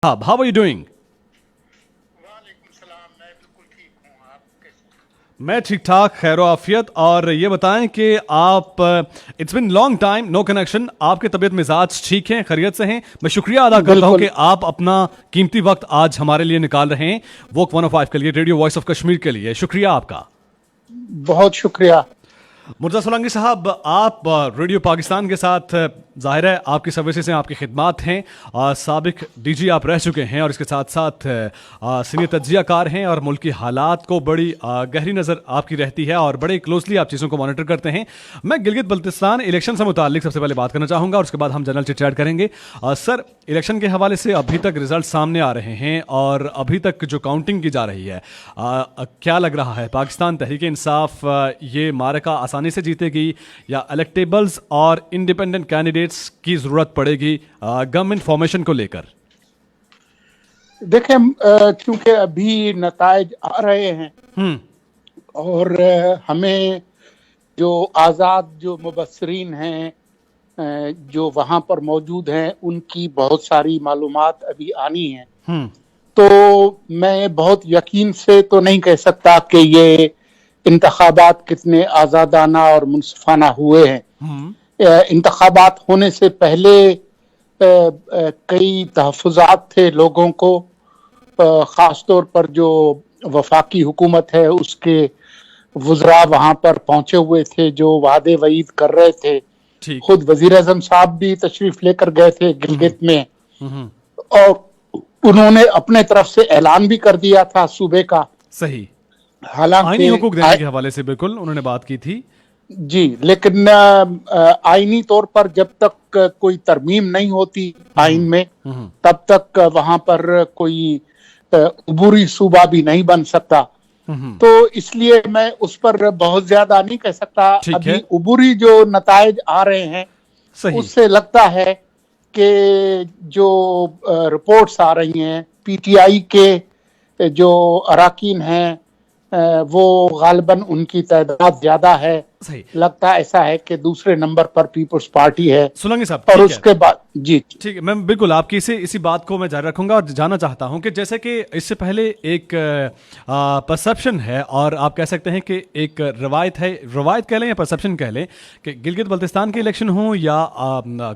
How are you doing? वालेकुम सलाम। मैं बिल्कुल ठीक हूँ। आप कैसे? मैं ठीक ठाक, खैरो आफियत। और ये बताएं कि आप, it's been long time no connection, आपके तबीयत मिजाज ठीक हैं, खैरियत से हैं? मैं शुक्रिया अदा करता हूं कि बिल्कुल। आप अपना कीमती वक्त आज हमारे लिए निकाल रहे हैं, वोक 105 के लिए, रेडियो वॉइस ऑफ कश्मीर के लिए। शुक्रिया आपका। बहुत शुक्रिया। मुर्जा सोलंकी साहब, आप रेडियो पाकिस्तान के साथ, जाहिर है आपकी सर्विसेज हैं, आपकी खिदमात हैं, साबिक डीजी आप रह चुके हैं और इसके साथ साथ सीनियर तज्जियाकार हैं और मुल्क की हालात को बड़ी गहरी नज़र आपकी रहती है और बड़े क्लोजली आप चीज़ों को मॉनिटर करते हैं। मैं गिलगित बल्तिस्तान इलेक्शन से मुतालिक सबसे पहले बात करना चाहूँगा और उसके बाद हम जनरल चिट चैट करेंगे। सर, इलेक्शन के हवाले से अभी तक रिजल्ट सामने आ रहे हैं और अभी तक जो काउंटिंग की जा रही है, क्या लग रहा है, पाकिस्तान तहरीक इंसाफ ये मारका आसानी से जीतेगी या इलेक्टेबल्स और इंडिपेंडेंट कैंडिडेट्स की जरूरत पड़ेगी गवर्नमेंट फॉर्मेशन को लेकर? देखें, क्योंकि अभी नताइज आ रहे हैं और हमें जो आज़ाद जो मुबस्सरीन हैं जो वहाँ पर मौजूद हैं उनकी बहुत सारी मालूमात अभी आनी हैं। तो मैं बहुत यकीन से तो नहीं कह सकता कि ये इंतखाबात कितने आज़ादाना और मुनसिफाना हुए हैं। इंतखाबात होने से पहले कई तहफ़्फ़ुज़ात थे लोगों को, ख़ास तौर पर जो वफाकी हुकूमत है उसके वज़रा वहाँ पर पहुँचे हुए थे जो वादे वईद कर रहे थे। खुद वज़ीर आज़म साहब भी तशरीफ़ लेकर गए थे गिलगित में और उन्होंने अपने तरफ से ऐलान भी कर दिया था सूबे का। सही, हालांकि आईनी हुकूक देने के हवाले से बिल्कुल उन्होंने बात की थी जी, लेकिन आईनी तौर पर जब तक कोई तरमीम नहीं होती आइन में तब तक वहां पर कोई अबूरी सूबा भी नहीं बन सकता। तो इसलिए मैं उस पर बहुत ज्यादा नहीं कह सकता। अभी अबूरी जो नताइज आ रहे हैं उससे लगता है कि जो रिपोर्ट्स आ रही हैं पीटीआई के जो अराकीन हैं वो गालिबन उनकी तादाद ज्यादा है। लगता ऐसा है कि दूसरे नंबर पर पीपल्स पार्टी है। सोलंकी साहब, और उसके बाद जी ठीक है, मैं बिल्कुल आपकी इसी बात को मैं जारी रखूंगा और जानना चाहता हूं कि जैसे कि इससे पहले एक परसेप्शन है और आप कह सकते हैं कि एक रवायत है, रवायत कह लें या परसेप्शन कह लें, कि गिलगित बल्तिस्तान के इलेक्शन हो या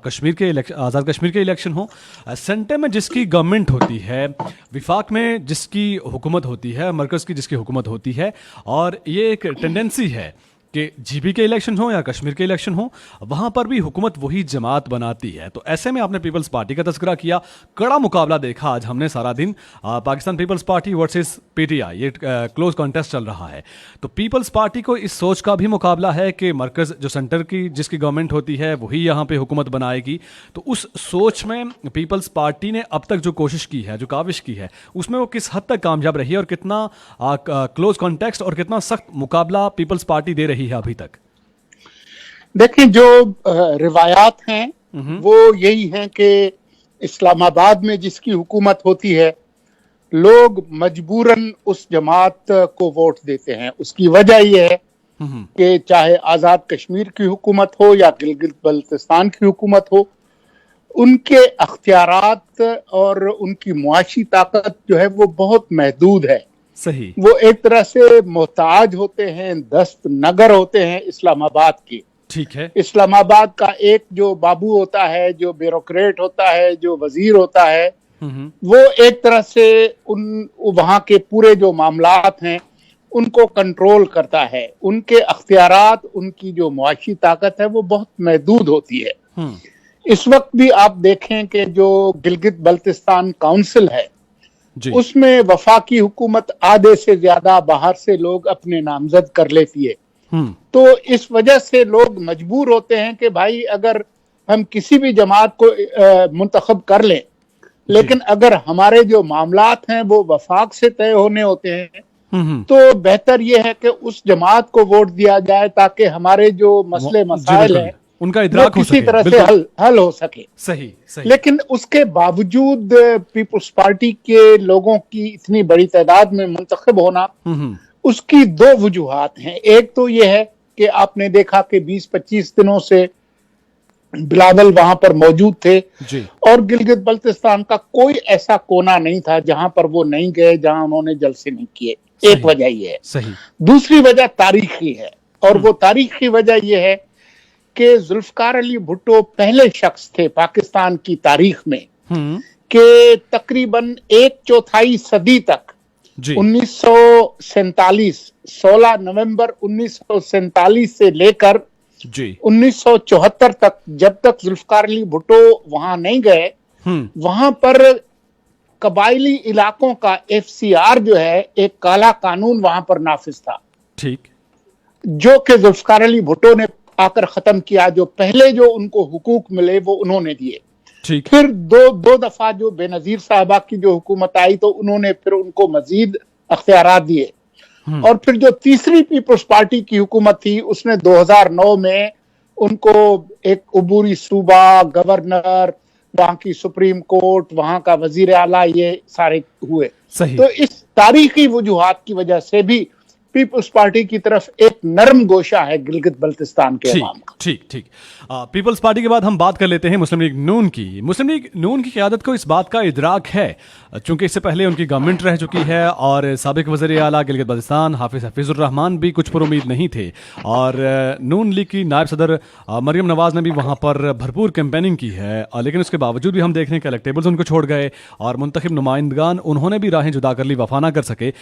कश्मीर के आज़ाद कश्मीर के इलेक्शन हो, सेंटर में जिसकी गवर्नमेंट होती है, विफाक में जिसकी हुकूमत होती है, मरकज़ की जिसकी हुकूमत होती है, और ये एक टेंडेंसी है कि जीबी के इलेक्शन हो या कश्मीर के इलेक्शन हो, वहां पर भी हुकूमत वही जमात बनाती है। तो ऐसे में आपने पीपल्स पार्टी का तज़किरा किया, कड़ा मुकाबला देखा आज हमने सारा दिन, Pakistan Peoples Party versus PTI, ये क्लोज कॉन्टेस्ट चल रहा है। तो पीपल्स पार्टी को इस सोच का भी मुकाबला है कि मरकज़ जो सेंटर की जिसकी गवर्नमेंट होती है वही यहाँ पे हुकूमत बनाएगी। तो उस सोच में पीपल्स पार्टी ने अब तक जो कोशिश की है, जो काविश की है, उसमें वो किस हद तक कामयाब रही है और कितना क्लोज कॉन्टेक्स्ट और कितना सख्त मुकाबला पीपल्स पार्टी दे रही है अभी तक? देखिए, जो रिवायात हैं वो यही हैं कि इस्लामाबाद में जिसकी हुकूमत होती है लोग मजबूरन उस जमात को वोट देते हैं। उसकी वजह यह है कि चाहे आज़ाद कश्मीर की हुकूमत हो या गिलगित बल्तिस्तान की हुकूमत हो, उनके अख्तियारात और उनकी मुआशी ताकत जो है वो बहुत महदूद है। सही, वो एक तरह से मोहताज होते हैं, दस्त नगर होते हैं इस्लामाबाद की। ठीक है, इस्लामाबाद का एक जो बाबू होता है, जो ब्यूरोक्रेट होता है, जो वजीर होता है, वो एक तरह से उन वहाँ के पूरे जो मामलात हैं उनको कंट्रोल करता है। उनके अख्तियारात, उनकी जो मुआशी ताकत है वो बहुत महदूद होती है। इस वक्त भी आप देखें कि जो गिलगित बल्तिस्तान काउंसिल है उसमें वफाकी हुकूमत आधे से ज्यादा बाहर से लोग अपने नामजद कर लेती है। तो इस वजह से लोग मजबूर होते हैं कि भाई अगर हम किसी भी जमात को मुंतखब कर लें, लेकिन अगर हमारे जो मामलात हैं वो वफाक से तय होने होते हैं तो बेहतर ये है कि उस जमात को वोट दिया जाए ताकि हमारे जो मसले मसाइल हैं उनका इदराक हो किसी तरह से हल हो सके। सही, सही। लेकिन उसके बावजूद पीपल्स पार्टी के लोगों की इतनी बड़ी तादाद में मुंतखब होना, उसकी दो वजूहात हैं। एक तो यह है कि आपने देखा कि 20-25 दिनों से बिलावल वहां पर मौजूद थे। जी। और गिलगित बल्तिस्तान का कोई ऐसा कोना नहीं था जहां पर वो नहीं गए, जहां उन्होंने जलसे नहीं किए। एक सही। वजह ये है। सही। दूसरी वजह तारीखी है, और वो तारीखी वजह ये है कि जुल्फकार अली भुट्टो पहले शख्स थे पाकिस्तान की तारीख में कि तकरीबन 1/4 सदी तक, जी। 1947, 16 नवंबर 1947 से लेकर जी। 1974 तक, जब तक जुल्फकार अली भुट्टो वहां नहीं गए, वहां पर कबायली इलाकों का FCR जो है, एक काला कानून वहां पर नाफिज था। ठीक। जो कि जुल्फकार अली भुट्टो ने आकर खत्म किया। जो पहले जो उनको हुकूक मिले वो उन्होंने दिए। ठीक। फिर दो दफा जो बेनजीर साहबा की जो हुकूमत आई तो उन्होंने फिर उनको मजीद अख्तियारात दिए। और फिर जो तीसरी पीपल्स पार्टी की हुकूमत थी, उसने 2009 में उनको एक उबूरी सूबा, गवर्नर, वहां की सुप्रीम कोर्ट, वहां का वजीर आला, ये सारे हुए। सही। तो इस तारीखी वजूहात की वजह से भी पीपल्स पार्टी की तरफ एक नरम गोशा है गिलगित बल्तिस्तान के अवाम का। ठीक ठीक। पीपल्स पार्टी के बाद हम बात कर लेते हैं मुस्लिम लीग नून की। मुस्लिम लीग नून की क़यादत को इस बात का इदराक है, चूंकि इससे पहले उनकी गवर्नमेंट रह चुकी है और साबिक वज़ीर आला गिलगित बल्तिस्तान हफीज़ुर रहमान भी कुछ पुरुमीद नहीं थे, और नून लीग की नायब सदर मरियम नवाज़ ने भी वहाँ पर भरपूर कैंपेनिंग की है, लेकिन उसके बावजूद भी हम देख रहे हैं कि इलेक्टेबल्स उनको छोड़ गए और मुंतखब नुमाइंदगान उन्होंने भी राहें जुदा कर ली, वफा ना कर सके।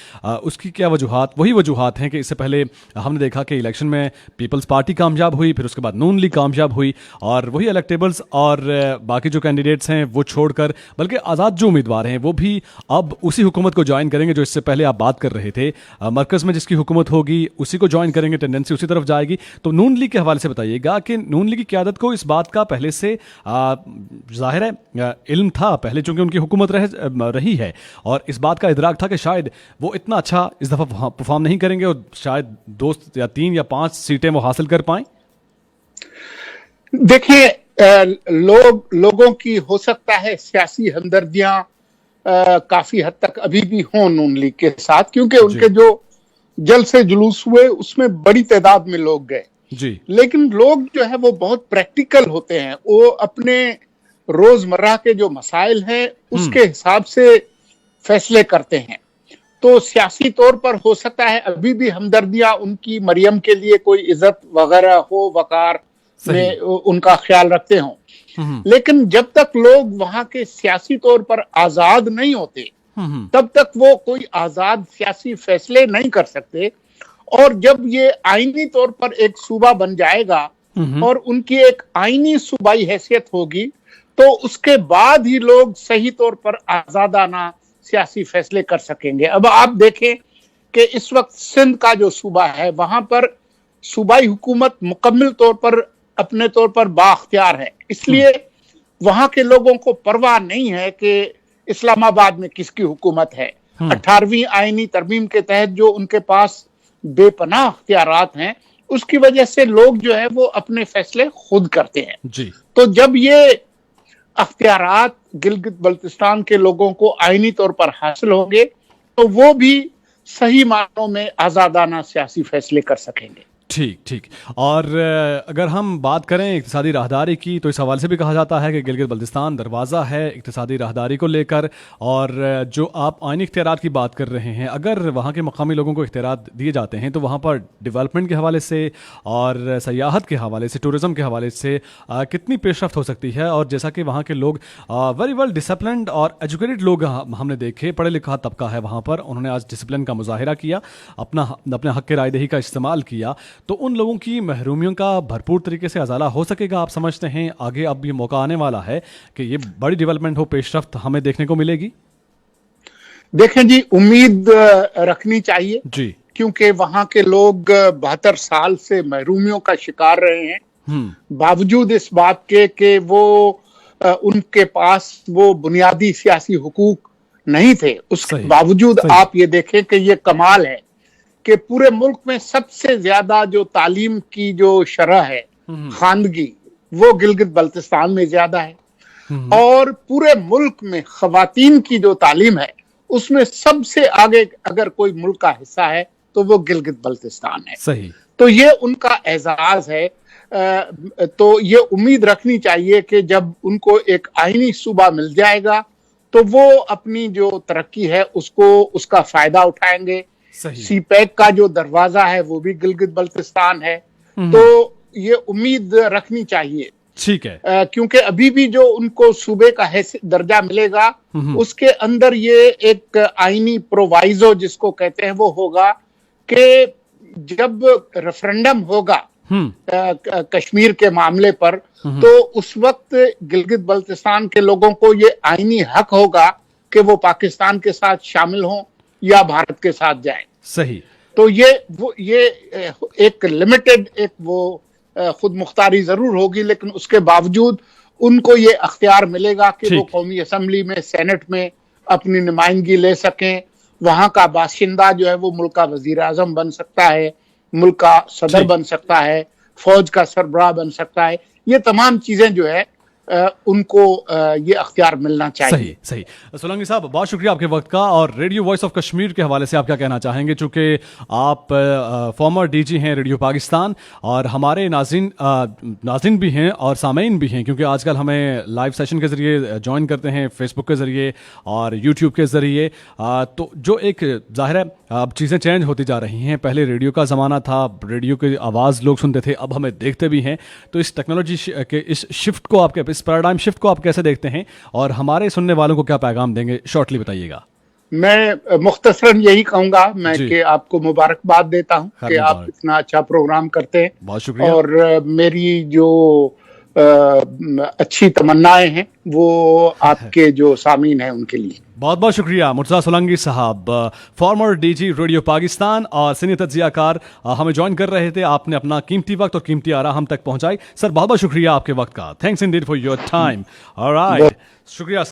उसकी क्या वजूहात? वही वजूहात हैं कि इससे पहले हमने देखा कि इलेक्शन में पीपल्स पार्टी कामयाब हुई, फिर उसके बाद नून लीग कामयाब हुई, और वही इलेक्टेबल्स और बाकी जो कैंडिडेट्स हैं वो छोड़कर, बल्कि आज़ाद जो उम्मीदवार हैं वो भी अब उसी हुकूमत को ज्वाइन करेंगे जो इससे पहले आप बात कर रहे थे। मरकज़ में जिसकी हुकूमत होगी उसी को ज्वाइन करेंगे, टेंडेंसी उसी तरफ जाएगी। तो नून लीग के हवाले से बताइएगा कि नून लीग की क़यादत को इस बात का पहले से ज़ाहिर है इल्म था, पहले चूंकि उनकी हुकूमत रही है, और इस बात का इदराक था कि शायद वो इतना अच्छा इस दफ़ा परफॉर्म नहीं करेंगे और शायद 2 या 3 या 5 सीटें वो हासिल कर पाएं। देखिए, लोगों की हो सकता है सियासी हमदर्दियां काफी हद तक अभी भी हों नून लीग के साथ, क्योंकि उनके जो जलसे जुलूस हुए उसमें बड़ी तादाद में लोग गए जी। लेकिन लोग जो है वो बहुत प्रैक्टिकल होते हैं, वो अपने रोजमर्रा के जो मसाइल हैं उसके हिसाब से फैसले करते हैं। तो सियासी तौर पर हो सकता है अभी भी हमदर्दियां उनकी मरियम के लिए कोई इज्जत वगैरह हो, वकार में उनका ख्याल रखते हों, लेकिन जब तक लोग वहां के सियासी तौर पर आजाद नहीं होते तब तक वो कोई आजाद सियासी फैसले नहीं कर सकते। और जब ये आईनी तौर पर एक सूबा बन जाएगा और उनकी एक आईनी सूबाई हैसियत होगी, तो उसके बाद ही लोग सही तौर पर आजादाना सियासी फैसले कर सकेंगे। अब आप देखें कि इस वक्त सिंध का जो सूबा है वहां पर सूबाई हुकूमत मुकम्मल तौर पर अपने तौर पर बाख्तियार है, इसलिए वहां के लोगों को परवाह नहीं है कि इस्लामाबाद में किसकी हुकूमत है। 18वीं आईनी तरमीम के तहत जो उनके पास बेपनाह अख्तियारात हैं, उसकी वजह से लोग जो है वो अपने फैसले खुद करते हैं जी। तो जब ये अख्तियारात गिलगित बल्तिस्तान के लोगों को आईनी तौर पर हासिल होंगे तो वो भी सही मायनों में आजादाना सियासी फैसले कर सकेंगे। ठीक ठीक। और अगर हम बात करें इक्तिसादी राहदारी की, तो इस हवाले से भी कहा जाता है कि गिलगित बल्तिस्तान दरवाज़ा है इक्तिसादी राहदारी को लेकर। और जो आप आइनी इख्तियारात की बात कर रहे हैं, अगर वहाँ के मकामी लोगों को इख्तियारात दिए जाते हैं तो वहाँ पर डेवलपमेंट के हवाले से और सयाहत के हवाले से, टूरिज़म के हवाले से कितनी पेशरफ्त हो सकती है। और जैसा कि वहाँ के लोग वेरी वेल डिसिप्लिन्ड और एजुकेटेड लोग हमने देखे, पढ़े लिखा तबका है वहाँ पर, उन्होंने आज डिसिप्लिन का मुजाहिरा किया, अपने हक़ रायदही का इस्तेमाल किया, तो उन लोगों की महरूमियों का भरपूर तरीके से अजाला हो सकेगा। आप समझते हैं आगे अब ये मौका आने वाला है कि ये बड़ी डेवलपमेंट हो, पेशरफ्त हमें देखने को मिलेगी? देखें जी, उम्मीद रखनी चाहिए जी, क्योंकि वहां के लोग 72 साल से महरूमियों का शिकार रहे हैं, बावजूद इस बात के कि वो उनके पास वो बुनियादी सियासी हुकूक नहीं थे। उसके बावजूद आप ये देखें कि ये कमाल है कि पूरे मुल्क में सबसे ज्यादा जो तालीम की जो शरह है, खानगी, वो गिलगित बल्तिस्तान में ज्यादा है। और पूरे मुल्क में खवातीन की जो तालीम है उसमें सबसे आगे अगर कोई मुल्क का हिस्सा है तो वो गिलगित बल्तिस्तान है। सही। तो ये उनका एजाज है। तो ये उम्मीद रखनी चाहिए कि जब उनको एक आईनी सूबा मिल जाएगा तो वो अपनी जो तरक्की है उसका फायदा उठाएंगे। सीपैक का जो दरवाजा है वो भी गिलगित बल्तिस्तान है, तो ये उम्मीद रखनी चाहिए। ठीक है, क्योंकि अभी भी जो उनको सूबे का दर्जा मिलेगा उसके अंदर ये एक आईनी प्रोवाइजो जिसको कहते हैं वो होगा कि जब रेफरेंडम होगा कश्मीर के मामले पर तो उस वक्त गिलगित बल्तिस्तान के लोगों को ये आईनी हक होगा कि वो पाकिस्तान के साथ शामिल हों या भारत के साथ जाएं। सही। तो ये एक लिमिटेड खुद मुख्तारी जरूर होगी, लेकिन उसके बावजूद उनको ये अख्तियार मिलेगा कि वो कौमी असम्बली में, सेनेट में अपनी नुमाइंदगी ले सकें। वहां का बाशिंदा जो है वो मुल्क का वजीर आजम बन सकता है, मुल्क का सदर बन सकता है, फौज का सरबराह बन सकता है। ये तमाम चीजें जो है उनको ये अख्तियार मिलना चाहिए। सही। सोलंकी साहब, बहुत शुक्रिया आपके वक्त का। और रेडियो वॉइस ऑफ कश्मीर के हवाले से आप क्या कहना चाहेंगे, चूंकि आप फॉर्मर डीजी हैं रेडियो पाकिस्तान और हमारे नाज़रीन भी हैं और सामीन भी हैं, क्योंकि आजकल हमें लाइव सेशन के ज़रिए ज्वाइन करते हैं, फेसबुक के ज़रिए और यूट्यूब के ज़रिए। तो जो एक ज़ाहिर है अब चीज़ें चेंज होती जा रही हैं। पहले रेडियो का ज़माना था, रेडियो की आवाज़ लोग सुनते थे, अब हमें देखते भी हैं। तो इस टेक्नोलॉजी के इस शिफ्ट को इस पैराडाइम शिफ्ट को आप कैसे देखते हैं और हमारे सुनने वालों को क्या पैगाम देंगे, शॉर्टली बताइएगा। मैं मुख्तसरन यही कहूंगा मैं कि आपको मुबारकबाद देता हूं कि आप इतना अच्छा प्रोग्राम करते हैं। बहुत शुक्रिया। और मेरी जो अच्छी तमन्नाएं हैं वो आपके जो सामीन हैं उनके लिए। बहुत बहुत शुक्रिया मुर्तज़ा सोलंकी साहब, फॉर्मर डीजी रेडियो पाकिस्तान और सीनियर तज्जियाकार हमें ज्वाइन कर रहे थे। आपने अपना कीमती वक्त और कीमती आरा हम तक पहुंचाई। सर बहुत बहुत शुक्रिया आपके वक्त का। Thanks Indeed for your time. Alright, शुक्रिया।